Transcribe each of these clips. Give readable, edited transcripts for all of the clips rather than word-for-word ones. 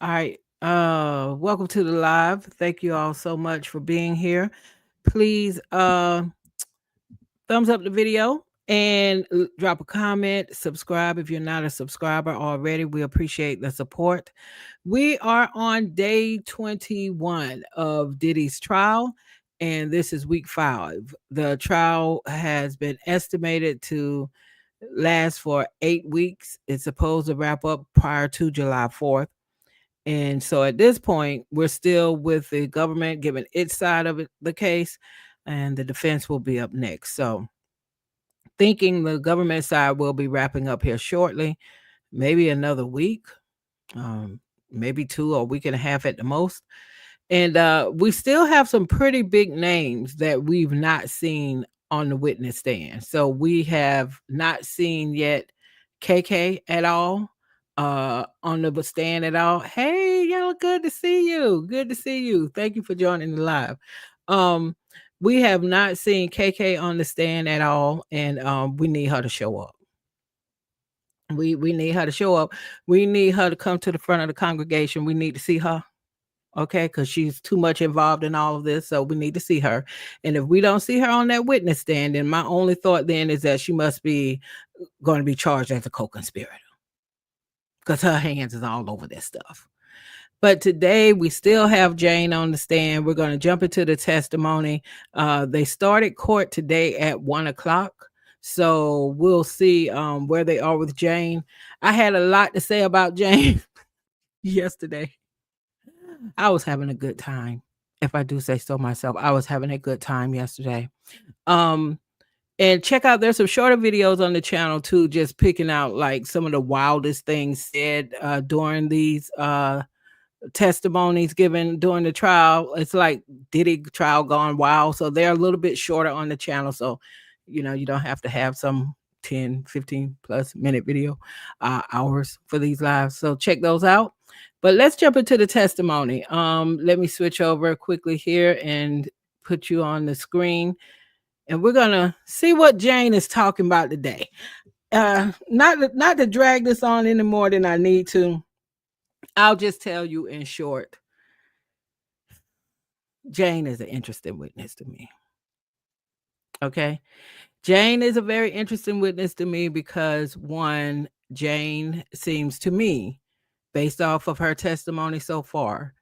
All right. Welcome to the live. Thank you all so much for being here. Please thumbs up the video and drop a comment, subscribe if you're not a subscriber already. We appreciate the support. We are on day 21 of Diddy's trial, and this is week 5. The trial has been estimated to last for 8 weeks. It's supposed to wrap up prior to July 4th. And so at this point, we're still with the government giving its side of the case, and the defense will be up next. So, thinking the government side will be wrapping up here shortly, maybe another week, um, maybe 2 or a week and a half at the most. And we still have some pretty big names that we've not seen on the witness stand. So we have not seen yet KK at all on the stand at all. Hey, y'all, good to see you. Good to see you. Thank you for joining the live. Um, we have not seen KK on the stand at all, and we need her to show up. We need her to show up. We need her to come to the front of the congregation. We need to see her. Okay, because she's too much involved in all of this, so we need to see her. And if we don't see her on that witness stand, then my only thought then is that she must be going to be charged as a co-conspirator, because her hands is all over this stuff. But today we still have Jane on the stand. We're going to jump into the testimony. They started court today at 1:00. So we'll see where they are with Jane. I had a lot to say about Jane yesterday. I was having a good time. If I do say so myself, I was having a good time yesterday. Um, and check out, there's some shorter videos on the channel too, just picking out like some of the wildest things said during these testimonies given during the trial. It's like Diddy trial gone wild. So they're a little bit shorter on the channel. So, you don't have to have some 10, 15 plus minute video hours for these lives. So check those out. But let's jump into the testimony. Let me switch over quickly here and put you on the screen. And we're gonna see what Jane is talking about today. Not to drag this on any more than I need to. I'll just tell you in short. Jane is an interesting witness to me. Okay. Jane is a very interesting witness to me because one, Jane seems to me, based off of her testimony so far,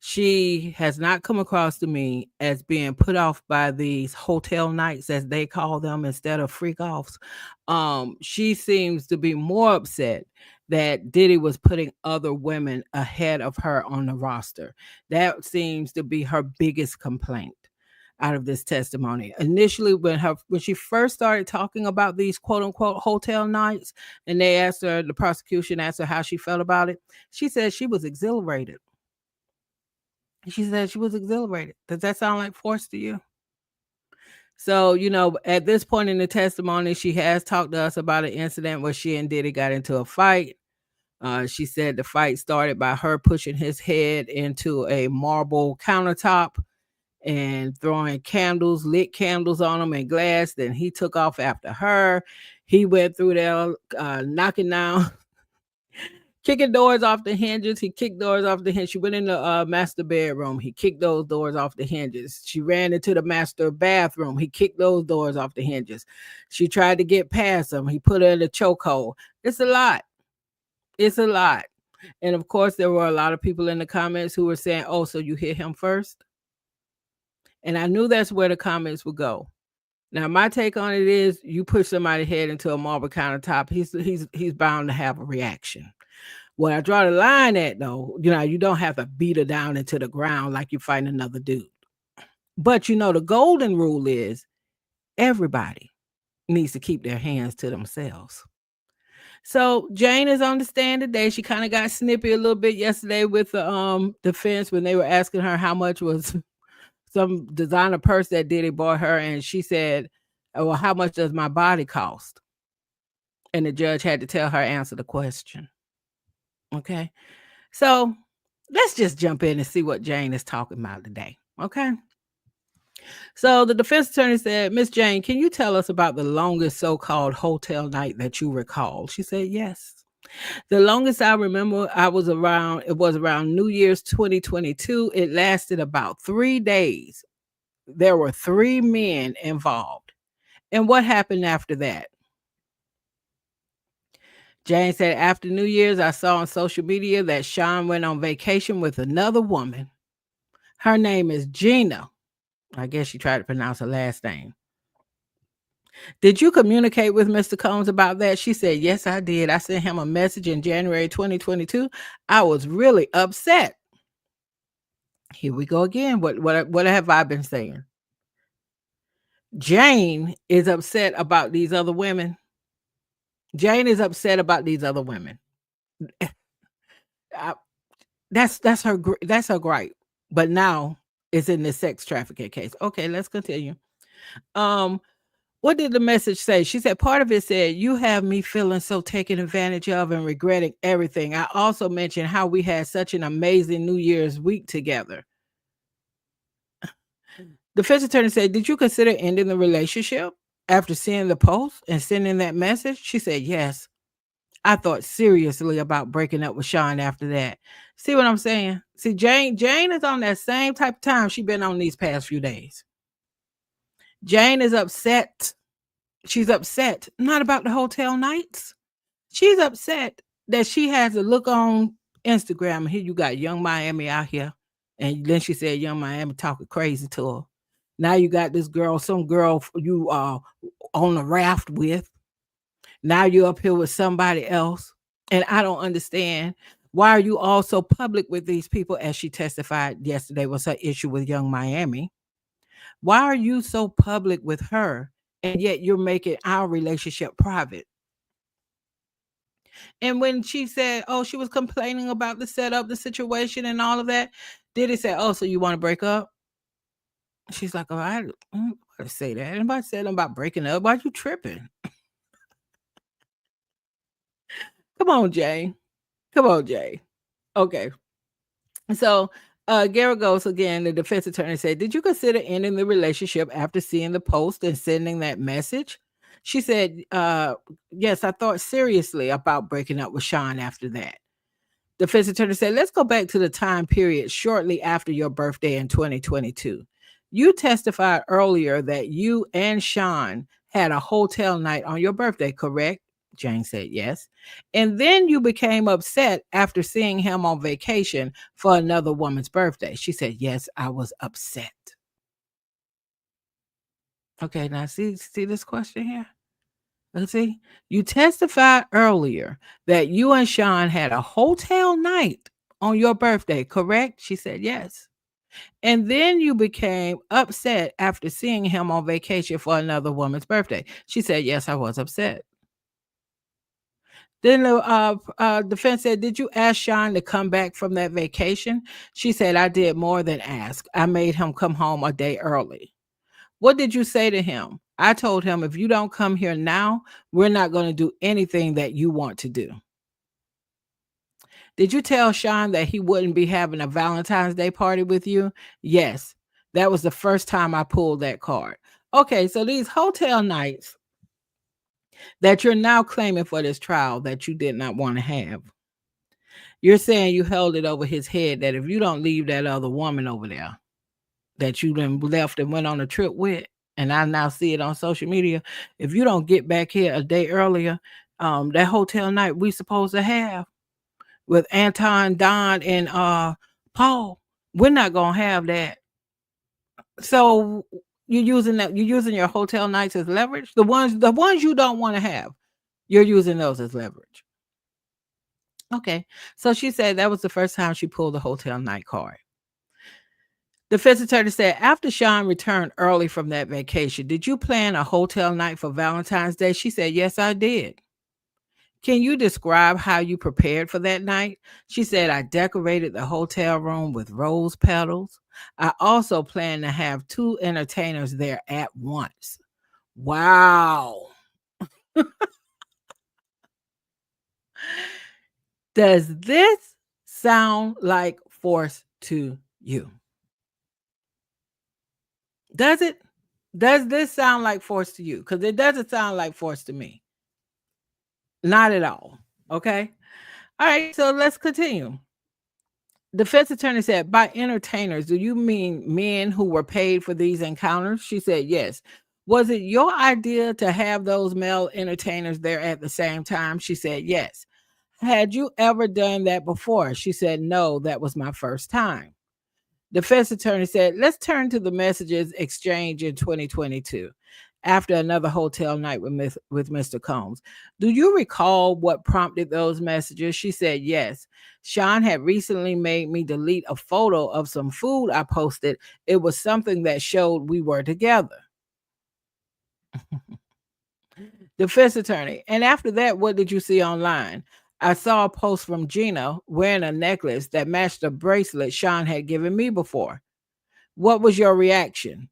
she has not come across to me as being put off by these hotel nights, as they call them, instead of freak offs. She seems to be more upset that Diddy was putting other women ahead of her on the roster. That seems to be her biggest complaint out of this testimony. Initially, when she first started talking about these quote unquote hotel nights, and the prosecution asked her how she felt about it, she said she was exhilarated. She said she was exhilarated. Does that sound like force to you? So, at this point in the testimony, she has talked to us about an incident where she and Diddy got into a fight. She said the fight started by her pushing his head into a marble countertop and throwing lit candles on him and glass. Then he took off after her. He went through there, knocking down, kicking doors off the hinges. He kicked doors off the hinges. She went in the master bedroom. He kicked those doors off the hinges. She ran into the master bathroom. He kicked those doors off the hinges. She tried to get past him. He put her in a chokehold. It's a lot. It's a lot. And of course, there were a lot of people in the comments who were saying, "Oh, so you hit him first?" And I knew that's where the comments would go. Now, my take on it is, you push somebody's head into a marble countertop, he's bound to have a reaction. What I draw the line at, though, you don't have to beat her down into the ground like you're fighting another dude. But the golden rule is everybody needs to keep their hands to themselves. So Jane is on the stand today. She kind of got snippy a little bit yesterday with the defense when they were asking her how much was some designer purse that Diddy bought her, and she said, "Well, how much does my body cost?" And the judge had to tell her answer the question. Okay. So let's just jump in and see what Jane is talking about today. Okay. So the defense attorney said, "Miss Jane, can you tell us about the longest so-called hotel night that you recall?" She said, "Yes. The longest I remember, it was around New Year's 2022. It lasted about 3 days. There were three men involved. And what happened after that? Jane said, after New Year's, I saw on social media that Sean went on vacation with another woman. Her name is Gina. I guess she tried to pronounce her last name. Did you communicate with Mr. Combs about that? She said, yes, I did. I sent him a message in January 2022. I was really upset. Here we go again. What have I been saying? Jane is upset about these other women. Jane is upset about these other women. I, that's her gripe. But now it's in the sex trafficking case. Okay, let's continue. Um, what did the message say? She said part of it said, "You have me feeling so taken advantage of and regretting everything." I also mentioned how we had such an amazing New Year's week together. The defense attorney said, "Did you consider ending the relationship after seeing the post and sending that message?" She said, "Yes. I thought seriously about breaking up with Sean after that." See what I'm saying? See, Jane is on that same type of time she been on these past few days. Jane is upset. She's upset, not about the hotel nights. She's upset that she has to look on Instagram and here you got Young Miami out here. And then she said Young Miami talking crazy to her. Now you got this girl, some girl you are on a raft with. Now you're up here with somebody else. And I don't understand, why are you all so public with these people? As she testified yesterday was her issue with Young Miami. Why are you so public with her and yet you're making our relationship private? And when she said, oh, she was complaining about the setup, the situation, and all of that, Diddy said, oh, so you want to break up? She's like, oh, I don't say that. Anybody said anything about breaking up? Why you tripping? Come on, Jay. Come on, Jay. Okay. So Garrett goes again. The defense attorney said, did you consider ending the relationship after seeing the post and sending that message? She said, yes, I thought seriously about breaking up with Sean after that. The defense attorney said, let's go back to the time period shortly after your birthday in 2022. You testified earlier that you and Sean had a hotel night on your birthday, correct? Jane said yes. And then you became upset after seeing him on vacation for another woman's birthday. She said, yes, I was upset. Okay, now see this question here? Let's see. You testified earlier that you and Sean had a hotel night on your birthday, correct? She said yes. And then you became upset after seeing him on vacation for another woman's birthday. She said, yes, I was upset. Then the defense said, did you ask Sean to come back from that vacation? She said, I did more than ask. I made him come home a day early. What did you say to him? I told him, if you don't come here now, we're not going to do anything that you want to do. Did you tell Sean that he wouldn't be having a Valentine's Day party with you? Yes. That was the first time I pulled that card. Okay, so these hotel nights that you're now claiming for this trial that you did not want to have, you're saying you held it over his head that if you don't leave that other woman over there that you then left and went on a trip with, and I now see it on social media, if you don't get back here a day earlier, that hotel night we supposed to have with Anton, Don, and Paul, we're not gonna have that. So you're using your hotel nights as leverage. The ones you don't want to have, you're using those as leverage. Okay. So she said that was the first time she pulled the hotel night card. The defense attorney said, after Sean returned early from that vacation, did you plan a hotel night for Valentine's Day? She said, yes, I did. Can you describe how you prepared for that night? She said, I decorated the hotel room with rose petals. I also plan to have two entertainers there at once. Wow. Does this sound like force to you? Does it? Does this sound like force to you? Because it doesn't sound like force to me. Not at all. Okay. All right, so let's continue. Defense attorney said, by entertainers, do you mean men who were paid for these encounters? She said, yes. Was it your idea to have those male entertainers there at the same time? She said, yes. Had you ever done that before? She said, no, that was my first time. Defense attorney said, let's turn to the messages exchanged in 2022 after another hotel night with Mr. Combs. Do you recall what prompted those messages? She said, yes. Sean had recently made me delete a photo of some food I posted. It was something that showed we were together. Defense attorney, and after that, what did you see online? I saw a post from Gina wearing a necklace that matched a bracelet Sean had given me before. What was your reaction?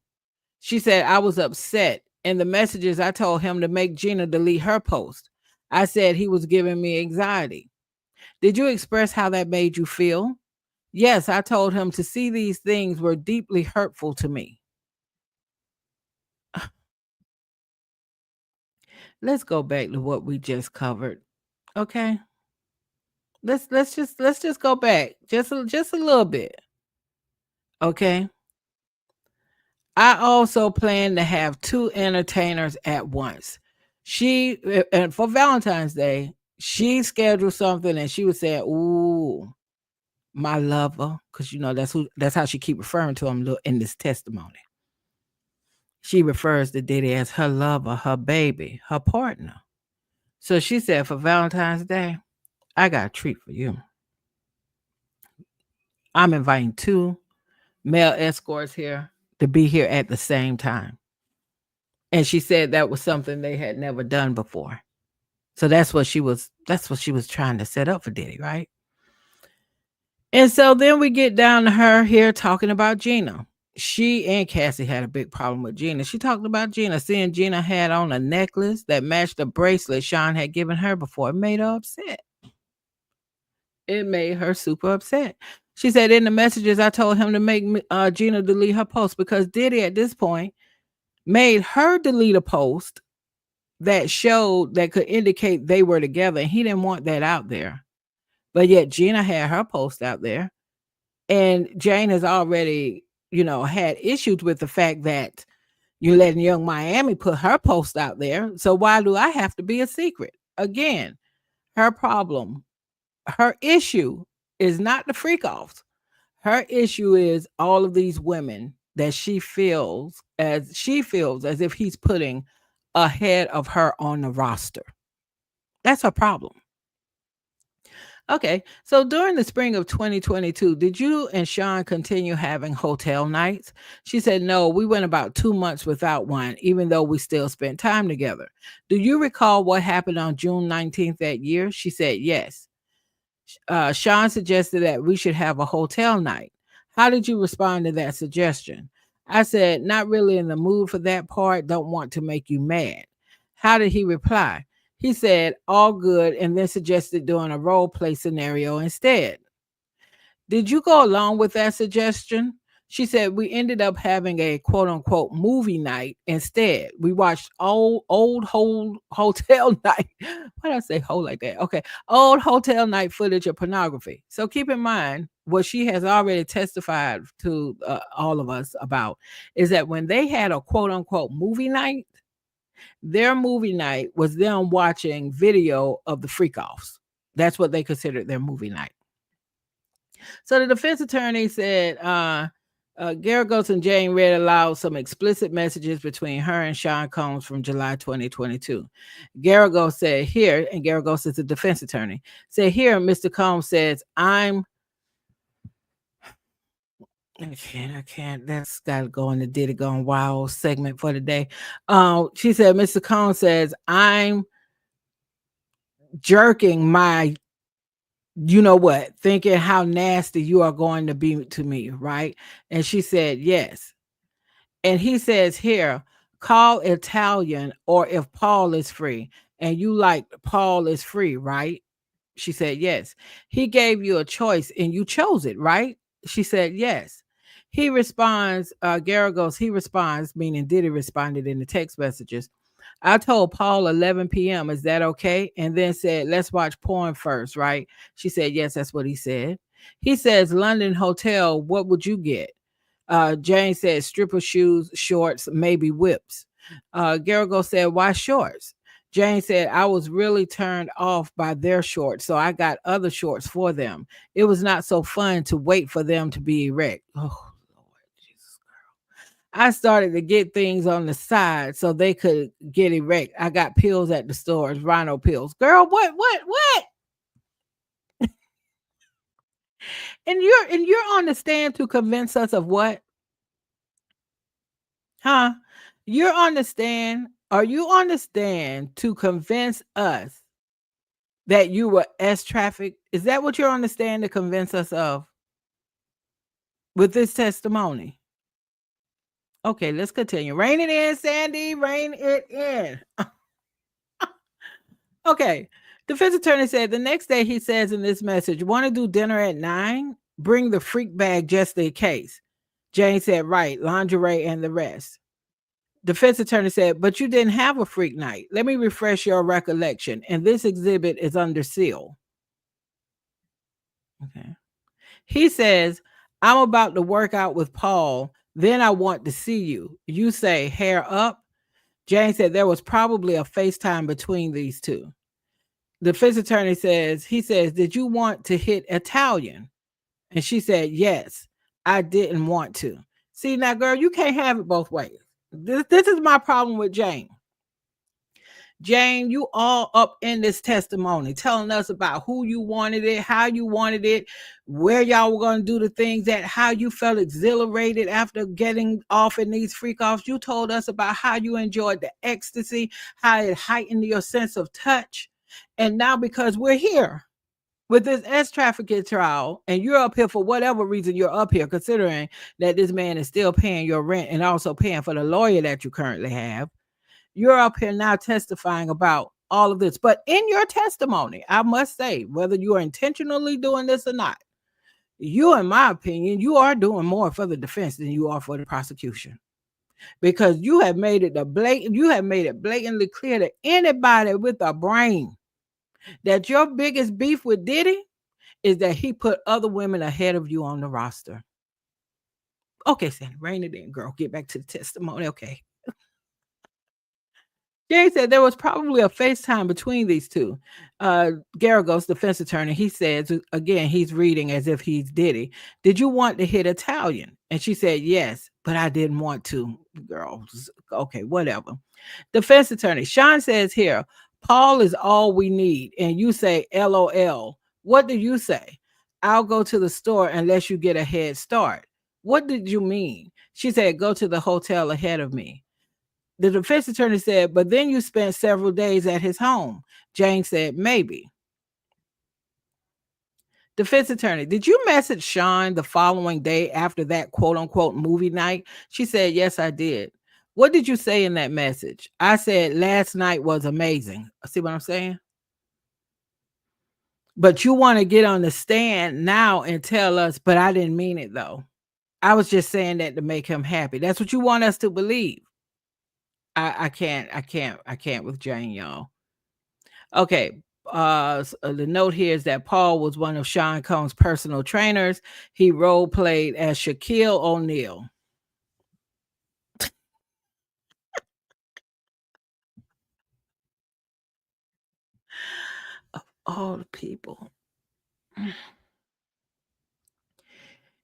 She said, I was upset. In the messages, I told him to make Gina delete her post. I said he was giving me anxiety. Did you express how that made you feel? Yes, I told him to see these things were deeply hurtful to me. Let's go back to what we just covered. Okay? Let's just go back just a little bit. Okay? I also plan to have two entertainers at once. And for Valentine's Day, she scheduled something and she was saying, "Ooh, my lover," because that's how she keep referring to him in this testimony. She refers to Diddy as her lover, her baby, her partner. So she said, for Valentine's Day, I got a treat for you. I'm inviting two male escorts here to be here at the same time. And she said that was something they had never done before. So that's what she was trying to set up for Diddy, right? And so then we get down to her here talking about Gina. She and Cassie had a big problem with Gina. She talked about Gina, seeing Gina had on a necklace that matched a bracelet Sean had given her before. It made her upset. It made her super upset. She said, in the messages, I told him to make Gina delete her post because Diddy at this point made her delete a post that could indicate they were together. And he didn't want that out there. But yet Gina had her post out there. And Jane has already, had issues with the fact that you're letting Young Miami put her post out there. So why do I have to be a secret? Again, her problem, her issue is not the freak offs. Her issue is all of these women that she feels as if he's putting ahead of her on the roster. That's her problem. Okay. So during the spring of 2022, did you and Sean continue having hotel nights? She said, no, we went about 2 months without one, even though we still spent time together. Do you recall what happened on June 19th that year? She said, yes. Sean suggested that we should have a hotel night. How did you respond to that suggestion? I said, not really in the mood for that part. Don't want to make you mad. How did he reply? He said, all good, and then suggested doing a role play scenario instead. Did you go along with that suggestion? She said, we ended up having a quote unquote movie night instead. We watched old hotel night. Why did I say whole like that? Okay. Old hotel night footage of pornography. So keep in mind what she has already testified to all of us about is that when they had a quote unquote movie night, their movie night was them watching video of the freak offs. That's what they considered their movie night. So the defense attorney said Garagos and Jane read aloud some explicit messages between her and Sean Combs from July 2022. Garagos said here, and Garagos is the defense attorney, said here, Mr. Combs says, I can't. That's got to go in the Diddy Gone Wild segment for today. She said, Mr. Combs says, I'm jerking my thinking how nasty you are going to be to me, right? And she said, yes. And he says here, call Italian or if Paul is free. And you like Paul is free, right? She said, yes. He gave you a choice and you chose it, right? She said, yes. He responds, Garagos, he responds, meaning Diddy responded in the text messages. I told Paul 11 p.m. Is that okay? And then said, let's watch porn first, right? She said, yes, that's what he said. He says, London Hotel, what would you get? Jane said, stripper shoes, shorts, maybe whips. Garrigo said, why shorts? Jane said, I was really turned off by their shorts, so I got other shorts for them. It was not so fun to wait for them to be erect. Oh, Lord Jesus. I started to get things on the side so they could get erect. I got pills at the stores, rhino pills. Girl, what? And you're on the stand to convince us of what? Huh? You're on the stand. Are you on the stand to convince us that you were S traffic? Is that what you're on the stand to convince us of with this testimony? Okay, let's continue. Rein it in, Sandy. Rein it in. Okay. Defense attorney said the next day he says in this message, want to do dinner at 9? Bring the freak bag just in case. Jane said, right, lingerie and the rest. Defense attorney said, but you didn't have a freak night. Let me refresh your recollection. And this exhibit is under seal. Okay. He says, I'm about to work out with Paul. Then I want to see you. You say, hair up. Jane said there was probably a FaceTime between these two. The defense attorney says, he says, did you want to hit Italian? And she said, yes, I didn't want to. See, now, girl, you can't have it both ways. This is my problem with Jane. Jane, you all up in this testimony, telling us about who you wanted it, how you wanted it, where y'all were going to do the things that, how you felt exhilarated after getting off in these freak offs. You told us about how you enjoyed the ecstasy, how it heightened your sense of touch. And now because we're here with this S trafficking trial, and you're up here for whatever reason you're up here, considering that this man is still paying your rent and also paying for the lawyer that you currently have. You're up here now testifying about all of this. But in your testimony, I must say, whether you are intentionally doing this or not, you, in my opinion, you are doing more for the defense than you are for the prosecution. Because you have made it blatantly clear to anybody with a brain that your biggest beef with Diddy is that he put other women ahead of you on the roster. Okay, Sandy, rein it in, girl. Get back to the testimony. Okay. Jay said there was probably a FaceTime between these two. Garrigo's defense attorney, he says, again, he's reading as if he's Diddy. Did you want to hit Italian? And she said, yes, but I didn't want to. Girl, okay, whatever. Defense attorney, Sean says here, Paul is all we need. And you say, LOL. What do you say? I'll go to the store unless you get a head start. What did you mean? She said, go to the hotel ahead of me. The defense attorney said, but then you spent several days at his home. Jane said, maybe. Defense attorney, did you message Sean the following day after that quote unquote movie night? She said, yes, I did. What did you say in that message? I said, last night was amazing. See what I'm saying? But you want to get on the stand now and tell us, but I didn't mean it though. I was just saying that to make him happy. That's what you want us to believe. I can't with Jane, y'all. Okay. The note here is that Paul was one of Sean Combs' personal trainers. He role played as Shaquille O'Neal. Of all the people.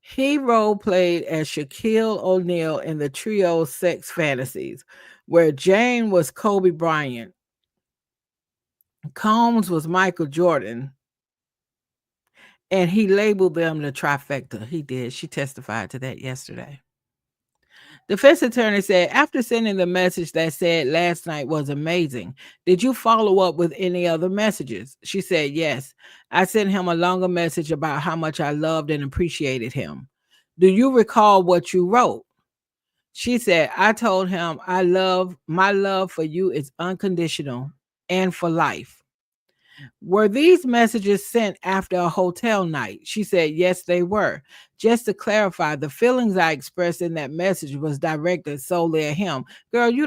He role played as Shaquille O'Neal in the trio Sex Fantasies, where Jane was Kobe Bryant, Combs was Michael Jordan, and he labeled them the trifecta. He did. She testified to that yesterday. Defense attorney said, after sending the message that said last night was amazing, did you follow up with any other messages? She said, yes. I sent him a longer message about how much I loved and appreciated him. Do you recall what you wrote? She said, I told him my love for you is unconditional and for life. Were these messages sent after a hotel night? She said, yes, they were. Just to clarify, the feelings I expressed in that message was directed solely at him. Girl, you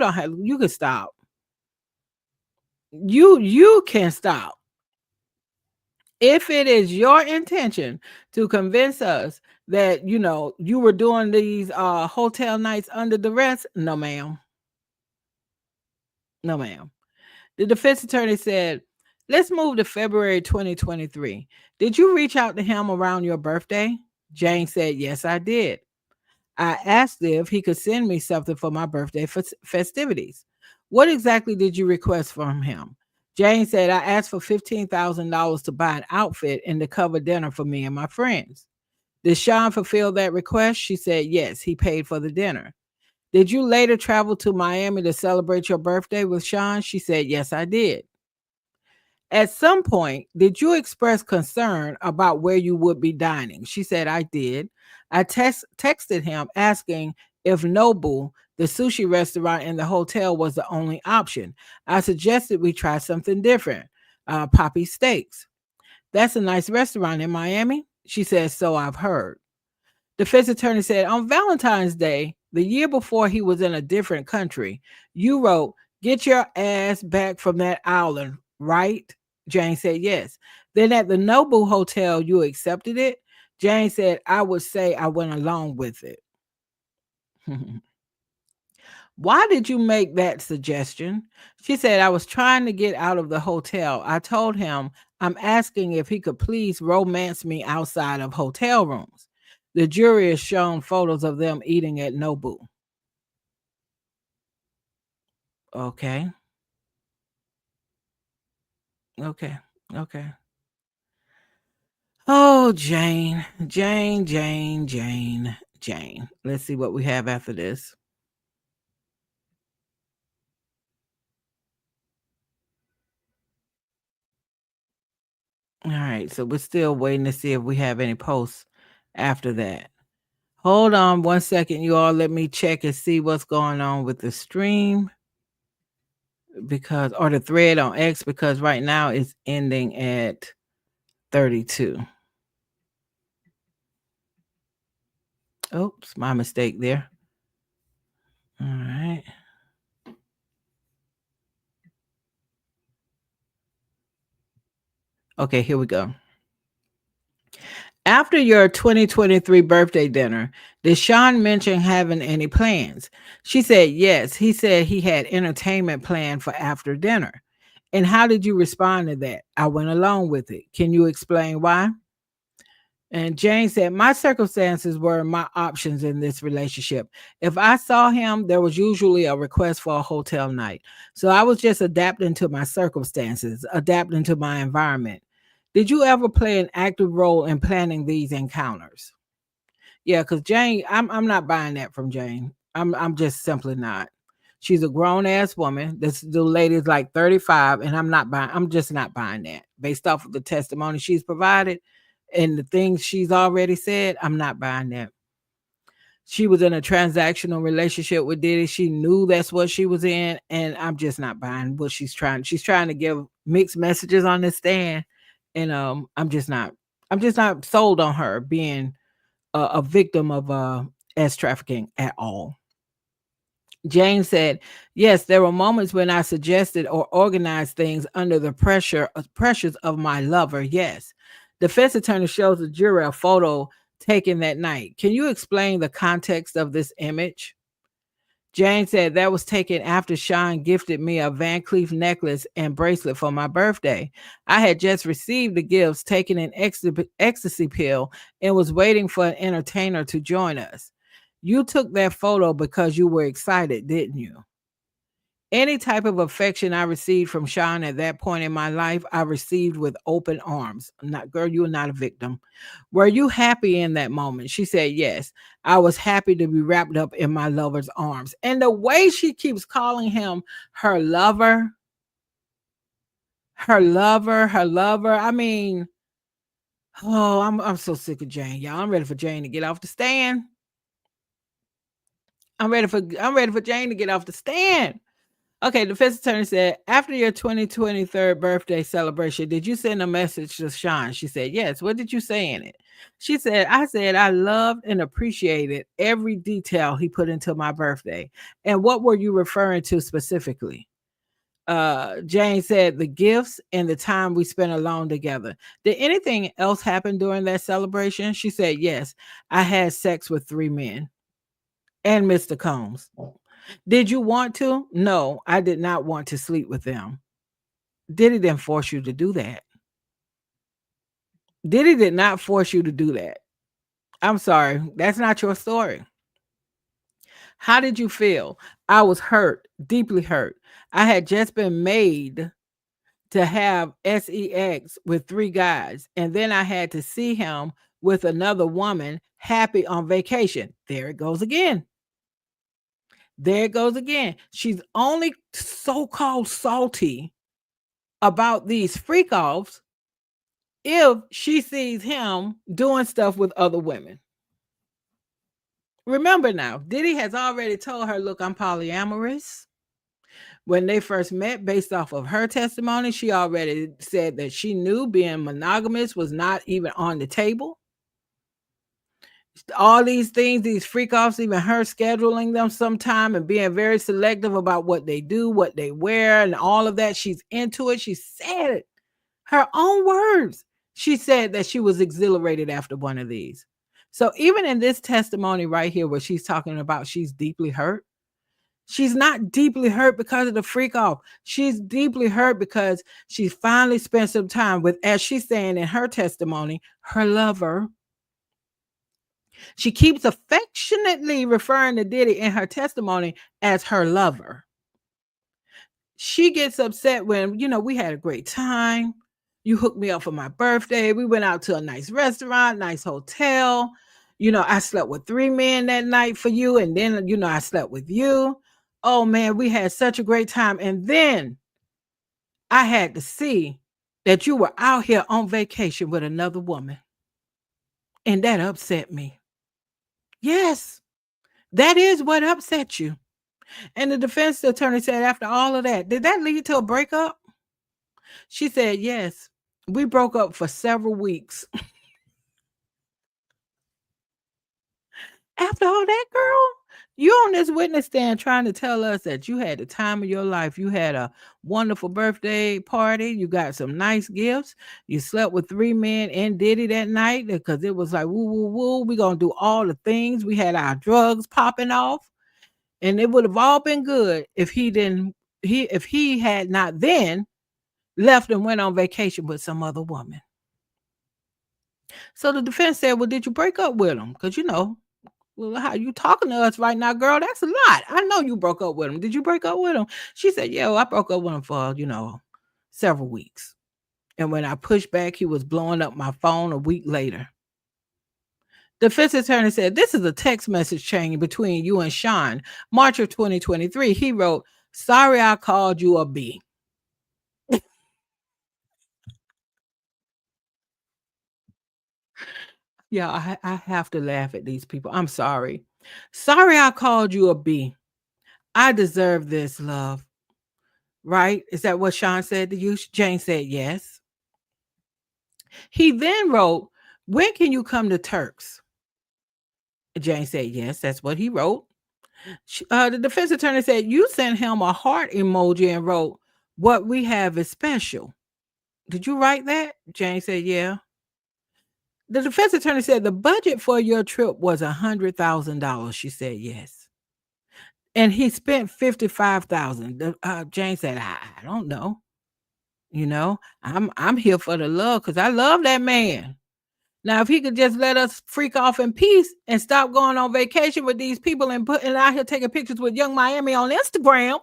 can stop. You can stop. If it is your intention to convince us that you were doing these hotel nights under duress, no ma'am. No ma'am. The defense attorney said, let's move to February 2023. Did you reach out to him around your birthday? Jane said, yes, I did. I asked if he could send me something for my birthday festivities. What exactly did you request from him? Jane said, I asked for $15,000 to buy an outfit and to cover dinner for me and my friends. Did Sean fulfill that request? She said, yes, he paid for the dinner. Did you later travel to Miami to celebrate your birthday with Sean? She said, yes, I did. At some point, did you express concern about where you would be dining? She said, I did. I texted him asking if Nobu, the sushi restaurant in the hotel, was the only option. I suggested we try something different, Poppy Steaks. That's a nice restaurant in Miami. She said, so I've heard. Defense attorney said, on Valentine's Day, the year before he was in a different country, you wrote, get your ass back from that island, right? Jane said, yes. Then at the Nobu Hotel, you accepted it? Jane said, I would say I went along with it. Why did you make that suggestion? She said, I was trying to get out of the hotel. I told him I'm asking if he could please romance me outside of hotel rooms. The jury has shown photos of them eating at Nobu. Okay. Okay. Okay. Oh, Jane. Jane, Jane, Jane, Jane. Let's see what we have after this. All right. So we're still waiting to see if we have any posts after that. Hold on 1 second, you all. Let me check and see what's going on with the stream or the thread on X, because right now it's ending at 32. Oops, my mistake there. All right. Okay, here we go. After your 2023 birthday dinner, did Sean mention having any plans? She said yes. He said he had entertainment planned for after dinner. And how did you respond to that? I went along with it. Can you explain why? And Jane said, my circumstances were my options in this relationship. If I saw him, there was usually a request for a hotel night. So I was just adapting to my circumstances, adapting to my environment. Did you ever play an active role in planning these encounters? Yeah, because Jane, I'm not buying that from Jane. I'm just simply not. She's a grown ass woman. The lady's like 35, and I'm just not buying that. Based off of the testimony she's provided and the things she's already said, I'm not buying that. She was in a transactional relationship with Diddy. She knew that's what she was in, and I'm just not buying what she's trying. She's trying to give mixed messages on this stand, and I'm just not. I'm just not sold on her being a victim of S trafficking at all. James said, yes, there were moments when I suggested or organized things under the pressures of my lover. Yes. Defense attorney shows the jury a photo taken that night. Can you explain the context of this image? Jane said that was taken after Sean gifted me a Van Cleef necklace and bracelet for my birthday. I had just received the gifts, taken an ecstasy pill, and was waiting for an entertainer to join us. You took that photo because you were excited, didn't you? Any type of affection I received from Sean at that point in my life, I received with open arms. Not, girl, you are not a victim. Were you happy in that moment? She said, yes. I was happy to be wrapped up in my lover's arms. And the way she keeps calling him her lover, her lover, her lover. I mean, oh, I'm so sick of Jane, y'all. I'm ready for Jane to get off the stand. I'm ready for Jane to get off the stand. Okay, the defense attorney said, after your 2023 birthday celebration, did you send a message to Sean? She said, yes. What did you say in it? She said, I said, I loved and appreciated every detail he put into my birthday. And what were you referring to specifically? Jane said the gifts and the time we spent alone together. Did anything else happen during that celebration? She said, yes. I had sex with 3 men and Mr. Combs. Did you want to? No, I did not want to sleep with them. Diddy didn't force you to do that. Diddy did not force you to do that. I'm sorry. That's not your story. How did you feel? I was hurt, deeply hurt. I had just been made to have sex with 3 guys, and then I had to see him with another woman happy on vacation. There it goes again. There it goes again. She's only so-called salty about these freak offs if she sees him doing stuff with other women. Remember now, Diddy has already told her, look, I'm polyamorous. When they first met, based off of her testimony, she already said that she knew being monogamous was not even on the table. All these things, these freak offs, even her scheduling them sometime and being very selective about what they do, what they wear, and all of that. She's into it. She said it. Her own words. She said that she was exhilarated after one of these. So even in this testimony right here, where she's talking about she's deeply hurt, she's not deeply hurt because of the freak off. She's deeply hurt because she finally spent some time with, as she's saying in her testimony, her lover. She keeps affectionately referring to Diddy in her testimony as her lover. She gets upset when, we had a great time. You hooked me up for my birthday. We went out to a nice restaurant, nice hotel. I slept with 3 men that night for you. And then, I slept with you. Oh man, we had such a great time. And then I had to see that you were out here on vacation with another woman. And that upset me. Yes, that is what upset you. And the defense attorney said, after all of that, did that lead to a breakup? She said, yes. We broke up for several weeks. After all that, girl, you on this witness stand trying to tell us that you had the time of your life. You had a wonderful birthday party. You got some nice gifts. You slept with 3 men and Diddy that night because it was like, woo, woo, woo. We're going to do all the things. We had our drugs popping off. And it would have all been good if he had not then left and went on vacation with some other woman. So the defense said, well, did you break up with him? Because, well, how you talking to us right now, girl? That's a lot. I know you broke up with him. Did you break up with him? She said, yeah, well, I broke up with him for, several weeks. And when I pushed back, he was blowing up my phone a week later. The defense attorney said, this is a text message chain between you and Sean. March of 2023, he wrote, sorry I called you a B. Yeah, I have to laugh at these people. I'm sorry. Sorry I called you a B. I deserve this, love. Right? Is that what Sean said to you? Jane said yes. He then wrote, when can you come to Turks? Jane said yes, that's what he wrote. The defense attorney said, you sent him a heart emoji and wrote, what we have is special. Did you write that? Jane said, yeah. The defense attorney said, the budget for your trip was $100,000. She said, yes. And he spent $55,000. Jane said, I don't know. I'm here for the love because I love that man. Now, if he could just let us freak off in peace and stop going on vacation with these people and putting out here taking pictures with Young Miami on Instagram,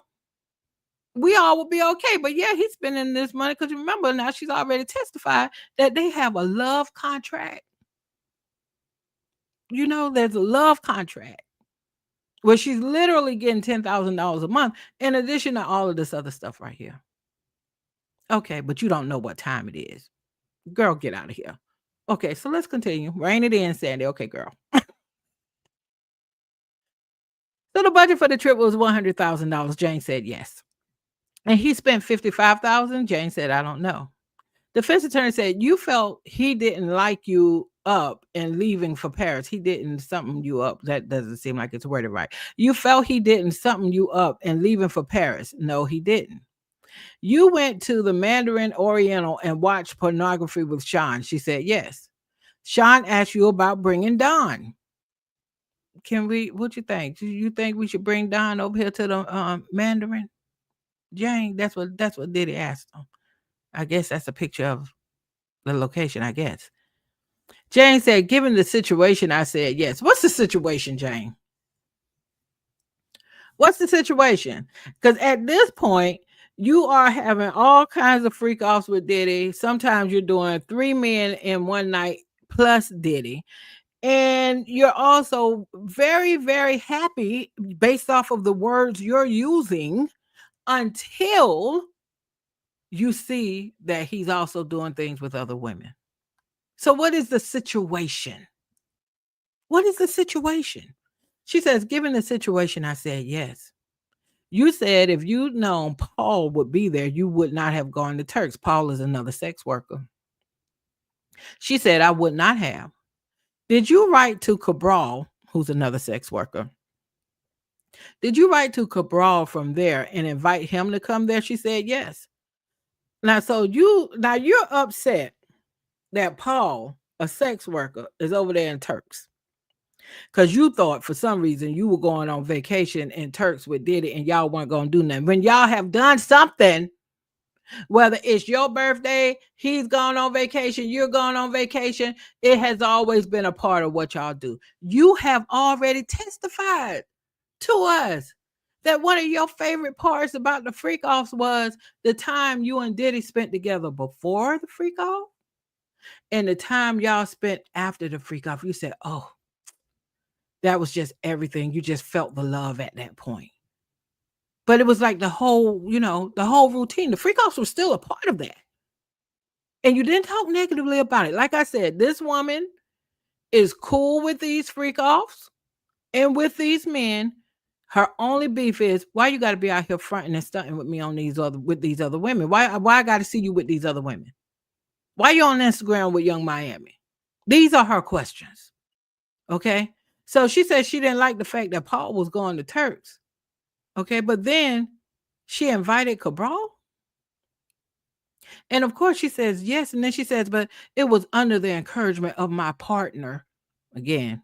we all would be okay. But yeah, he's spending this money because remember now she's already testified that they have a love contract. There's a love contract where she's literally getting $10,000 a month in addition to all of this other stuff right here. Okay, but you don't know what time it is. Girl, get out of here. Okay, so let's continue. Rein it in, Sandy. Okay, girl. So the budget for the trip was $100,000. Jane said yes. And he spent $55,000. Jane said, I don't know. The defense attorney said, you felt he didn't like you up and leaving for Paris. He didn't something you up. That doesn't seem like it's worded right. You felt he didn't something you up and leaving for Paris. No, he didn't. You went to the Mandarin Oriental and watched pornography with Sean. She said, yes. Sean asked you about bringing Don. What you think? Do you think we should bring Don over here to the Mandarin? Jane, that's what Diddy asked him. I guess that's a picture of the location, I guess. Jane said, given the situation, I said yes. What's the situation, Jane? What's the situation? Because at this point, you are having all kinds of freak offs with Diddy. Sometimes you're doing 3 men in one night plus Diddy. And you're also very, very happy based off of the words you're using until you see that he's also doing things with other women. So, what is the situation? What is the situation? She says, given the situation, I said yes. You said if you'd known Paul would be there, you would not have gone to Turks. Paul is another sex worker. She said, I would not have. Did you write to Cabral, who's another sex worker? Did you write to Cabral from there and invite him to come there? She said, yes. Now you're upset that Paul, a sex worker, is over there in Turks. Because you thought for some reason you were going on vacation in Turks with Diddy and y'all weren't going to do nothing. When y'all have done something, whether it's your birthday, he's gone on vacation, you're going on vacation, it has always been a part of what y'all do. You have already testified to us that one of your favorite parts about the freak offs was the time you and Diddy spent together before the freak off and the time y'all spent after the freak off. You said, oh, that was just everything. You just felt the love at that point. But it was like the whole routine. The freak offs were still a part of that. And you didn't talk negatively about it. Like I said, this woman is cool with these freak offs and with these men. Her only beef is why you got to be out here fronting and stunting with me on with these other women. Why I got to see you with these other women? Why you on Instagram with Young Miami? These are her questions. Okay. So she said she didn't like the fact that Paul was going to Turks. Okay. But then she invited Cabral. And of course she says yes. And then she says, but it was under the encouragement of my partner. Again,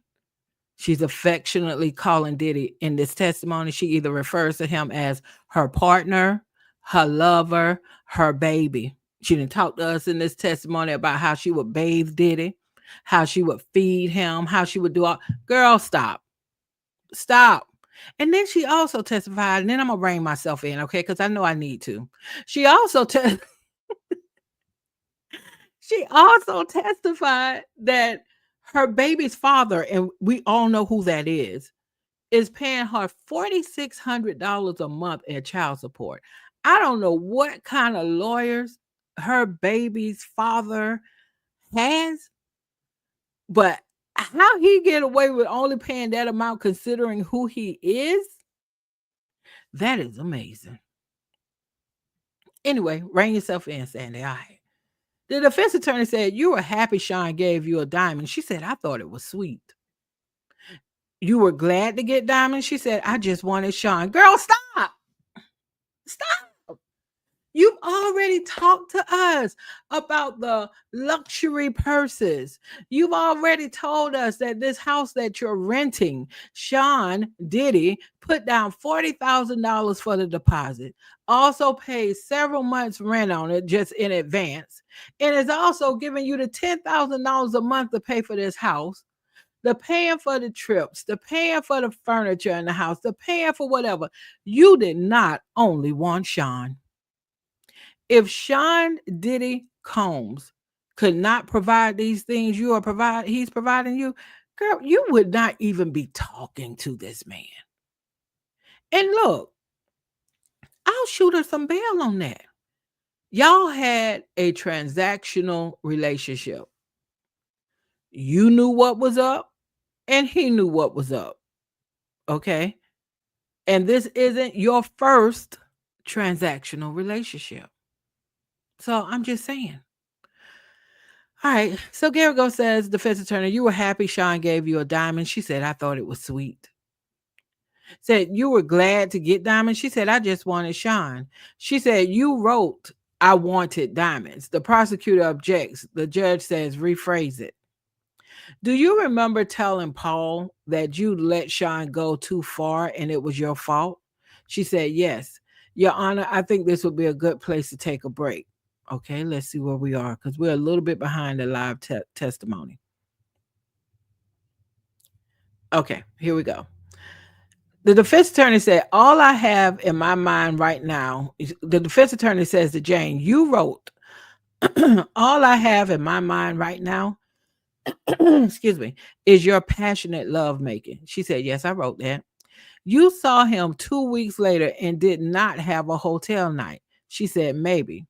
she's affectionately calling Diddy in this testimony. She either refers to him as her partner, her lover, her baby. She didn't talk to us in this testimony about how she would bathe Diddy, how she would feed him, how she would do all. Girl, stop. And then she also testified, and then I'm going to rein myself in, okay, because I know I need to. She also testified that her baby's father, and we all know who that is paying her $4,600 a month in child support. I don't know what kind of lawyers her baby's father has, but how he get away with only paying that amount considering who he is, that is amazing. Anyway, rein yourself in, Sandy. All right. The defense attorney said, you were happy Sean gave you a diamond. She said, I thought it was sweet. You were glad to get diamonds? She said, I just wanted Sean. Girl, stop. Stop. You've already talked to us about the luxury purses. You've already told us that this house that you're renting, Sean Diddy put down $40,000 for the deposit, also paid several months rent on it just in advance, and is also giving you the $10,000 a month to pay for this house, the paying for the trips, the paying for the furniture in the house, the paying for whatever. You did not only want Sean. If Sean Diddy Combs could not provide these things he's providing you, girl, you would not even be talking to this man. And look, I'll shoot her some bail on that. Y'all had a transactional relationship. You knew what was up, and he knew what was up. Okay? And this isn't your first transactional relationship. So I'm just saying. All right. So Garrigo says, defense attorney, you were happy Sean gave you a diamond. She said, I thought it was sweet. Said, you were glad to get diamonds? She said, I just wanted Sean. She said, you wrote, I wanted diamonds. The prosecutor objects. The judge says, rephrase it. Do you remember telling Paul that you let Sean go too far and it was your fault? She said, yes. Your Honor, I think this would be a good place to take a break. Okay, let's see where we are because we're a little bit behind the live testimony. Okay, here we go. The defense attorney said, all I have in my mind right now, the defense attorney says to Jane, you wrote, all I have in my mind right now, excuse me, is your passionate love making. She said, yes, I wrote that. You saw him 2 weeks later and did not have a hotel night. She said, maybe.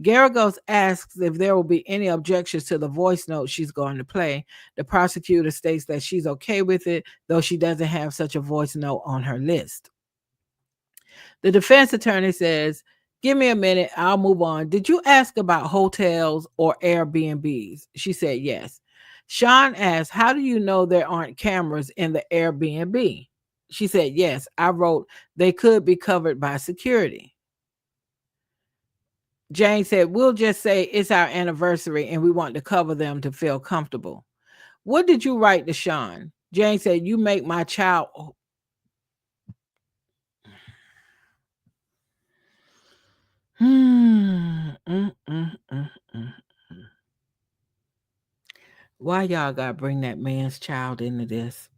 Garagos asks if there will be any objections to the voice note she's going to play. The prosecutor states that she's okay with it, though she doesn't have such a voice note on her list. The defense attorney says, give me a minute, I'll move on. Did you ask about hotels or Airbnbs? She said, yes. Sean asked, how do you know there aren't cameras in the Airbnb? She said, yes. I wrote, they could be covered by security. Jane said, we'll just say it's our anniversary and we want to cover them to feel comfortable. What did you write to Sean? Jane said, you make my child. Why y'all gotta bring that man's child into this?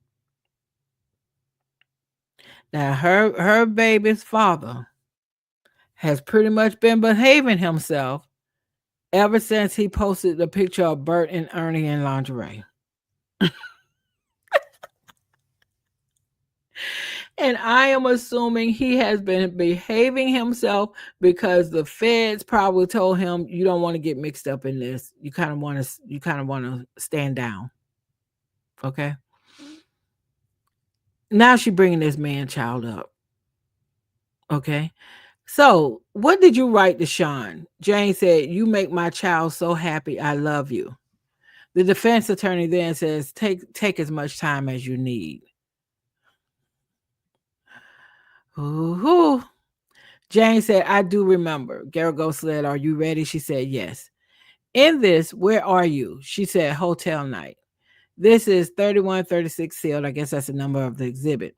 Now her baby's father has pretty much been behaving himself ever since he posted the picture of Bert and Ernie in lingerie. And I am assuming he has been behaving himself because the feds probably told him you don't want to get mixed up in this. You kind of want to stand down. Okay? Now she bringing this man child up. Okay? So, what did you write to Sean? Jane said, you make my child so happy. I love you. The defense attorney then says, take as much time as you need. Ooh. Jane said, I do remember. Garagos said, are you ready? She said, yes. In this, where are you? She said, hotel night. This is 3136 sealed. I guess that's the number of the exhibit.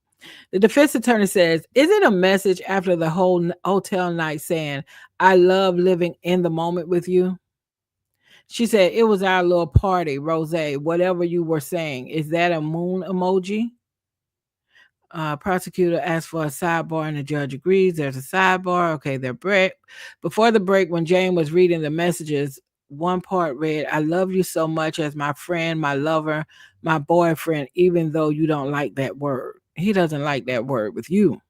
The defense attorney says, is it a message after the whole hotel night saying, I love living in the moment with you? She said, it was our little party, Rose, whatever you were saying. Is that a moon emoji? Prosecutor asked for a sidebar and the judge agrees. There's a sidebar. Okay, they're break. Before the break, when Jane was reading the messages, one part read, I love you so much as my friend, my lover, my boyfriend, even though you don't like that word. He doesn't like that word with you.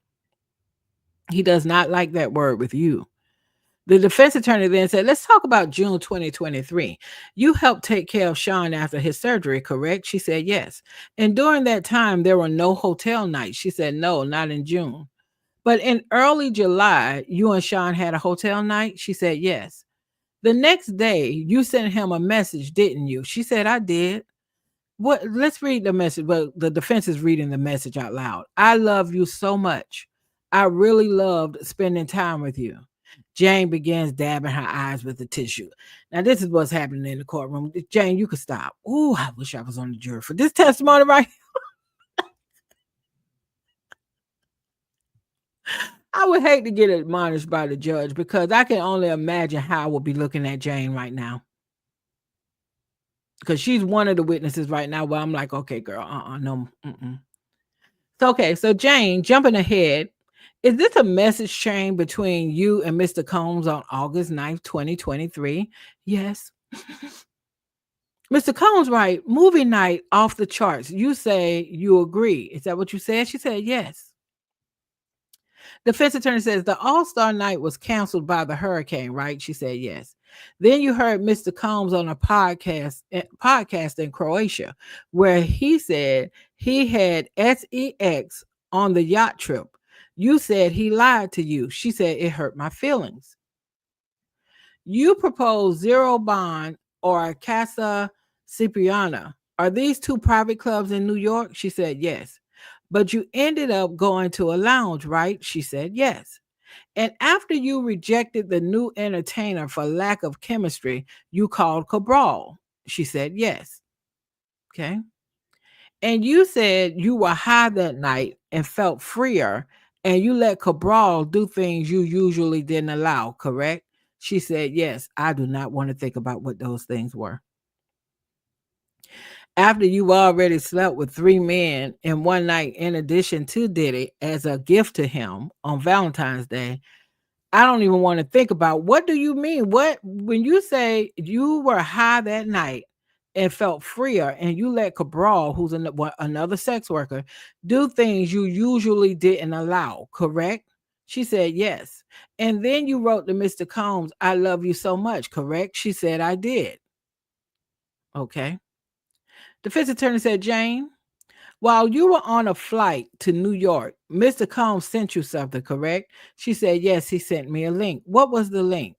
He does not like that word with you. The defense attorney then said, let's talk about June 2023. You helped take care of Sean after his surgery, correct? She said, yes. And during that time, there were no hotel nights. She said, no, not in June. But in early July, you and Sean had a hotel night? She said, yes. The next day, you sent him a message, didn't you? She said, I did. What? Let's read the message. Well, the defense is reading the message out loud. I love you so much. I really loved spending time with you. Jane begins dabbing her eyes with the tissue. Now, this is what's happening in the courtroom. Jane, you could stop. Oh, I wish I was on the jury for this testimony right here. I would hate to get admonished by the judge because I can only imagine how I would be looking at Jane right now. Because she's one of the witnesses right now where I'm like, okay, girl, no. So, okay, so Jane, jumping ahead, is this a message chain between you and Mr. Combs on August 9th, 2023? Yes. Mr. Combs, right? Movie night off the charts. You say you agree. Is that what you said? She said, yes. Defense attorney says the All-Star night was canceled by the hurricane, right? She said, yes. Then you heard Mr. Combs on a podcast in Croatia, where he said he had sex on the yacht trip. You said he lied to you. She said it hurt my feelings. You proposed Zero Bond or Casa Cipriana. Are these two private clubs in New York? She said yes. But you ended up going to a lounge, right? She said, yes. And after you rejected the new entertainer for lack of chemistry, you called Cabral. She said, yes. Okay. And you said you were high that night and felt freer, and you let Cabral do things you usually didn't allow, correct? She said, yes. I do not want to think about what those things were. After you already slept with three men in one night, in addition to Diddy, as a gift to him on Valentine's Day, I don't even want to think about what do you mean? What when you say you were high that night and felt freer and you let Cabral, who's another sex worker, do things you usually didn't allow, correct? She said yes. And then you wrote to Mr. Combs, I love you so much, correct? She said I did. Okay. Defense attorney said, Jane, while you were on a flight to New York, Mr. Combs sent you something, correct? She said, yes, he sent me a link. What was the link?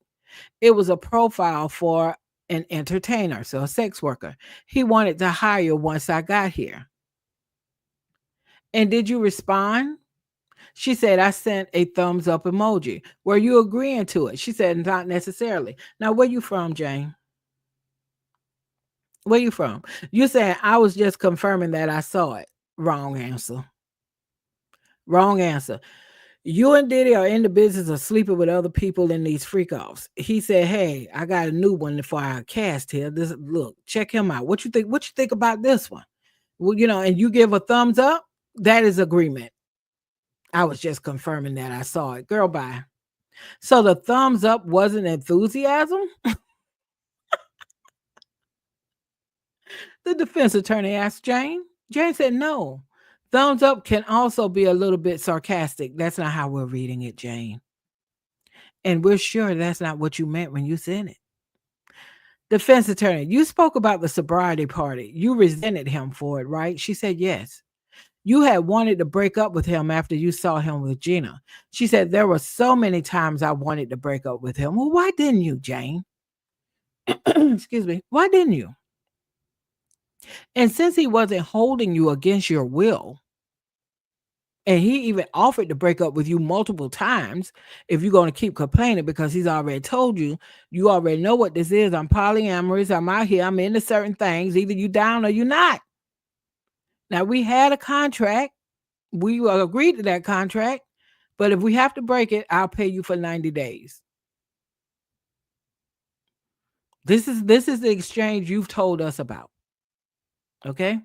It was a profile for an entertainer, so a sex worker. He wanted to hire once I got here. And did you respond? She said, I sent a thumbs up emoji. Were you agreeing to it? She said, not necessarily. Now, where you from, Jane? Where you from? You said, I was just confirming that I saw it. Wrong answer. Wrong answer. You and Diddy are in the business of sleeping with other people in these freak offs. He said, hey, I got a new one for our cast here. This look, check him out. What you think? What you think about this one? Well, and you give a thumbs up, that is agreement. I was just confirming that I saw it. Girl, bye. So the thumbs up wasn't enthusiasm? The defense attorney asked Jane. Jane said, no. Thumbs up can also be a little bit sarcastic. That's not how we're reading it, Jane. And we're sure that's not what you meant when you said it. Defense attorney, you spoke about the sobriety party. You resented him for it, right? She said, yes. You had wanted to break up with him after you saw him with Gina. She said, there were so many times I wanted to break up with him. Well, why didn't you, Jane? Excuse me. Why didn't you? And since he wasn't holding you against your will, and he even offered to break up with you multiple times if you're going to keep complaining because he's already told you, you already know what this is. I'm polyamorous. I'm out here. I'm into certain things. Either you down or you not. Now, we had a contract. We agreed to that contract. But if we have to break it, I'll pay you for 90 days. This is the exchange you've told us about. Okay?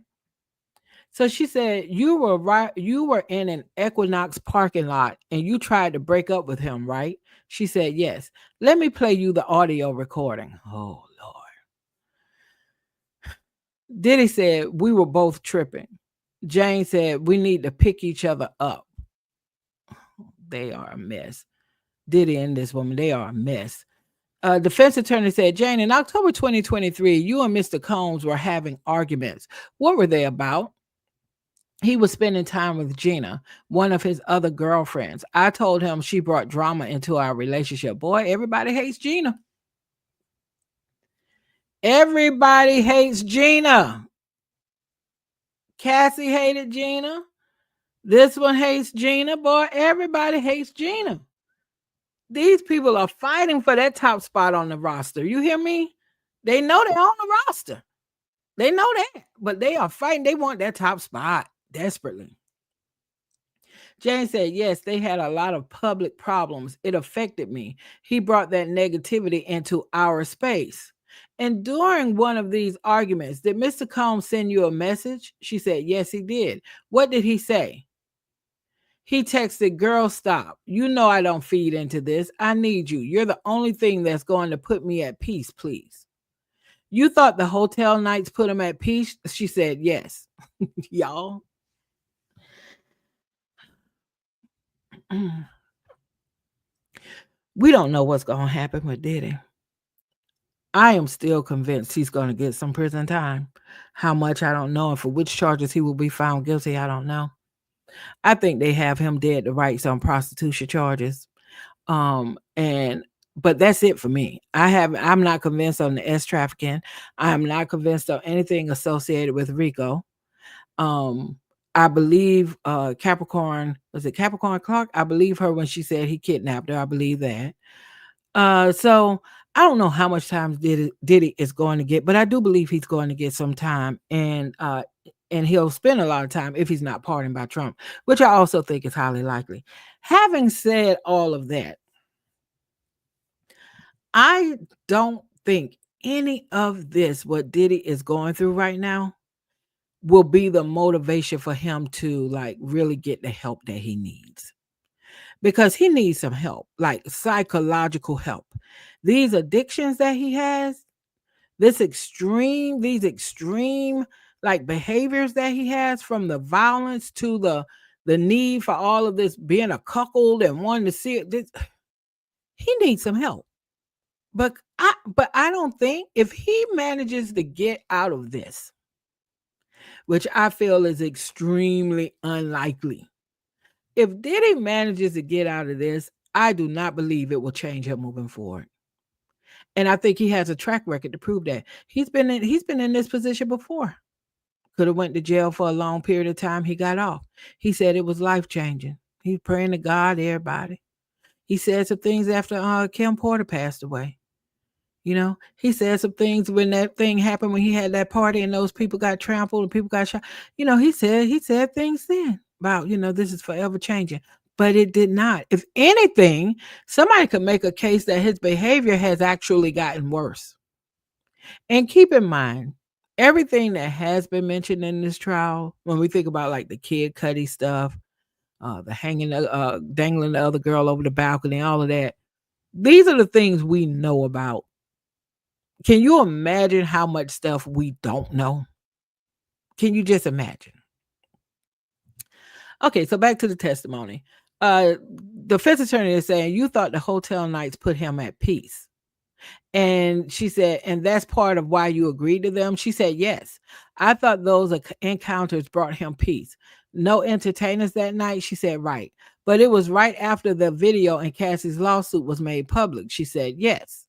So she said, you were in an Equinox parking lot and you tried to break up with him, right? She said, yes. Let me play you the audio recording. Oh, Lord. Diddy said, we were both tripping. Jane said, we need to pick each other up. They are a mess. Diddy and this woman, they are a mess. Defense attorney said, Jane, in October 2023, you and Mr. Combs were having arguments. What were they about? He was spending time with Gina, one of his other girlfriends. I told him she brought drama into our relationship. Boy, everybody hates Gina. Everybody hates Gina. Cassie hated Gina. This one hates Gina. Boy, everybody hates Gina. These people are fighting for that top spot on the roster. You hear me? They know they're on the roster. They know that, but they are fighting. They want that top spot desperately. Jane said, yes, they had a lot of public problems. It affected me. He brought that negativity into our space. And during one of these arguments, did Mr. Combs send you a message? She said, yes, he did. What did he say? He texted, girl, stop. You know I don't feed into this. I need you. You're the only thing that's going to put me at peace, please. You thought the hotel nights put him at peace? She said, yes. Y'all. We don't know what's going to happen with Diddy. I am still convinced he's going to get some prison time. How much, I don't know. And for which charges he will be found guilty, I don't know. I think they have him dead to rights on prostitution charges. But that's it for me. I'm not convinced on the S trafficking. I'm not convinced on anything associated with Rico. I believe Capricorn, was it Capricorn Clark? I believe her when she said he kidnapped her. I believe that. So I don't know how much time Diddy is going to get, but I do believe he's going to get some time, and he'll spend a lot of time if he's not pardoned by Trump, which I also think is highly likely. Having said all of that, I don't think any of this, what Diddy is going through right now, will be the motivation for him to like really get the help that he needs, because he needs some help, like psychological help. These addictions that he has, these extreme like behaviors that he has, from the violence to the need for all of this being a cuckold and wanting to see it, he needs some help. But I don't think if he manages to get out of this, which I feel is extremely unlikely. If Diddy manages to get out of this, I do not believe it will change him moving forward. And I think he has a track record to prove that. He's been in this position before. Could have went to jail for a long period of time. He got off. He said it was life changing. He's praying to God, everybody. He said some things after Kim Porter passed away. He said some things when that thing happened, when he had that party and those people got trampled and people got shot. He said things then about, this is forever changing. But it did not. If anything, somebody could make a case that his behavior has actually gotten worse. And keep in mind, everything that has been mentioned in this trial, when we think about like the Kid Cudi stuff, the dangling the other girl over the balcony, all of that, these are the things we know about. Can you imagine how much stuff we don't know? Can you just imagine? Okay, so back to the testimony. The defense attorney is saying, you thought the hotel nights put him at peace. And she said, and that's part of why you agreed to them? She said, yes. I thought those encounters brought him peace. No entertainers that night? She said, right. But it was right after the video and Cassie's lawsuit was made public. She said, yes.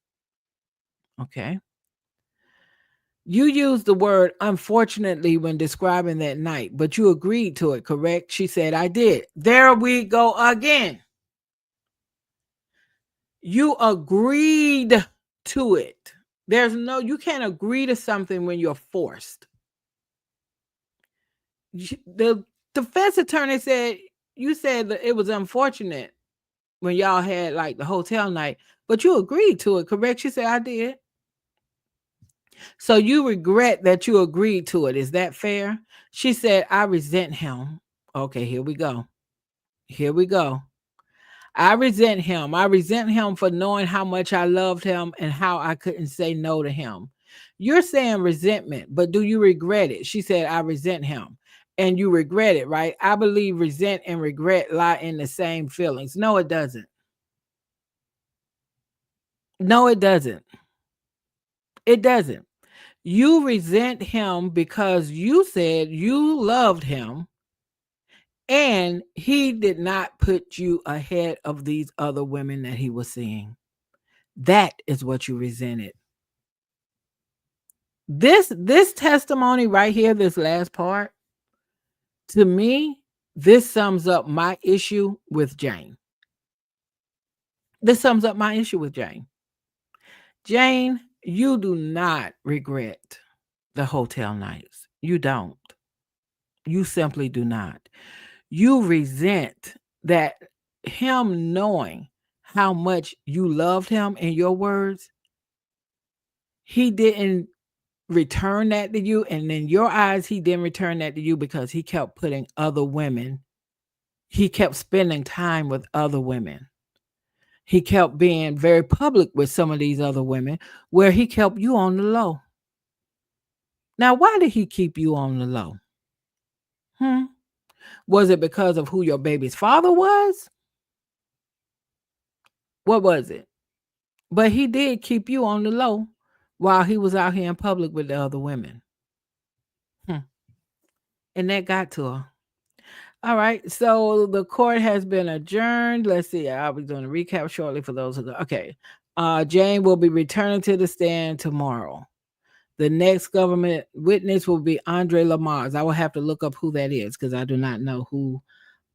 Okay. You used the word unfortunately when describing that night, but you agreed to it, correct? She said, I did. There we go again. You agreed to it. You can't agree to something when you're forced. The defense attorney said, you said that it was unfortunate when y'all had like the hotel night, but you agreed to it, correct? She said, I did. So you regret that you agreed to it. Is that fair? She said, I resent him. Okay, here we go. Here we go. I resent him. I resent him for knowing how much I loved him and how I couldn't say no to him. You're saying resentment, but do you regret it? She said, I resent him. And you regret it, right? I believe resent and regret lie in the same feelings. No, it doesn't. No, it doesn't. It doesn't. You resent him because you said you loved him and he did not put you ahead of these other women that he was seeing. That is what you resented. This testimony right here, this last part, to me, this sums up my issue with Jane. This sums up my issue with Jane. Jane, you do not regret the hotel nights. You don't. You simply do not. You resent that him knowing how much you loved him, in your words, he didn't return that to you. And in your eyes, he didn't return that to you because he kept putting other women. He kept spending time with other women. He kept being very public with some of these other women where he kept you on the low. Now, why did he keep you on the low? Was it because of who your baby's father was? What was it? But he did keep you on the low while he was out here in public with the other women. And that got to her. All right. So the court has been adjourned. Let's see. I'll be doing a recap shortly for those who go. Okay. Jane will be returning to the stand tomorrow. The next government witness will be Andre Lamars. I will have to look up who that is because I do not know who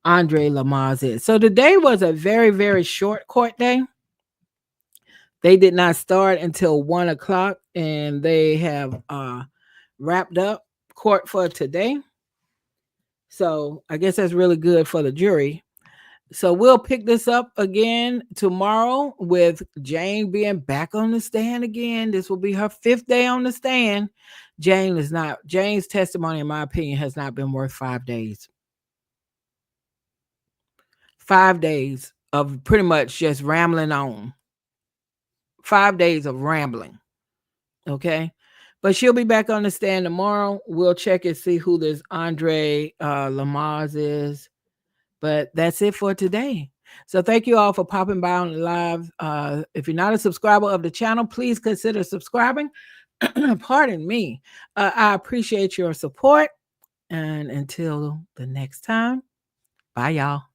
Andre Lamars is. So today was a very, very short court day. They did not start until 1 o'clock, and they have wrapped up court for today. So I guess that's really good for the jury. So we'll pick this up again tomorrow with Jane being back on the stand again. This will be her 5th day on the stand. Jane's testimony, in my opinion, has not been worth 5 days. 5 days of pretty much just rambling on. 5 days of rambling. Okay. But she'll be back on the stand tomorrow. We'll check and see who this Andre Lamars is. But that's it for today. So thank you all for popping by on the live. If you're not a subscriber of the channel, please consider subscribing. Pardon me. I appreciate your support. And until the next time, bye, y'all.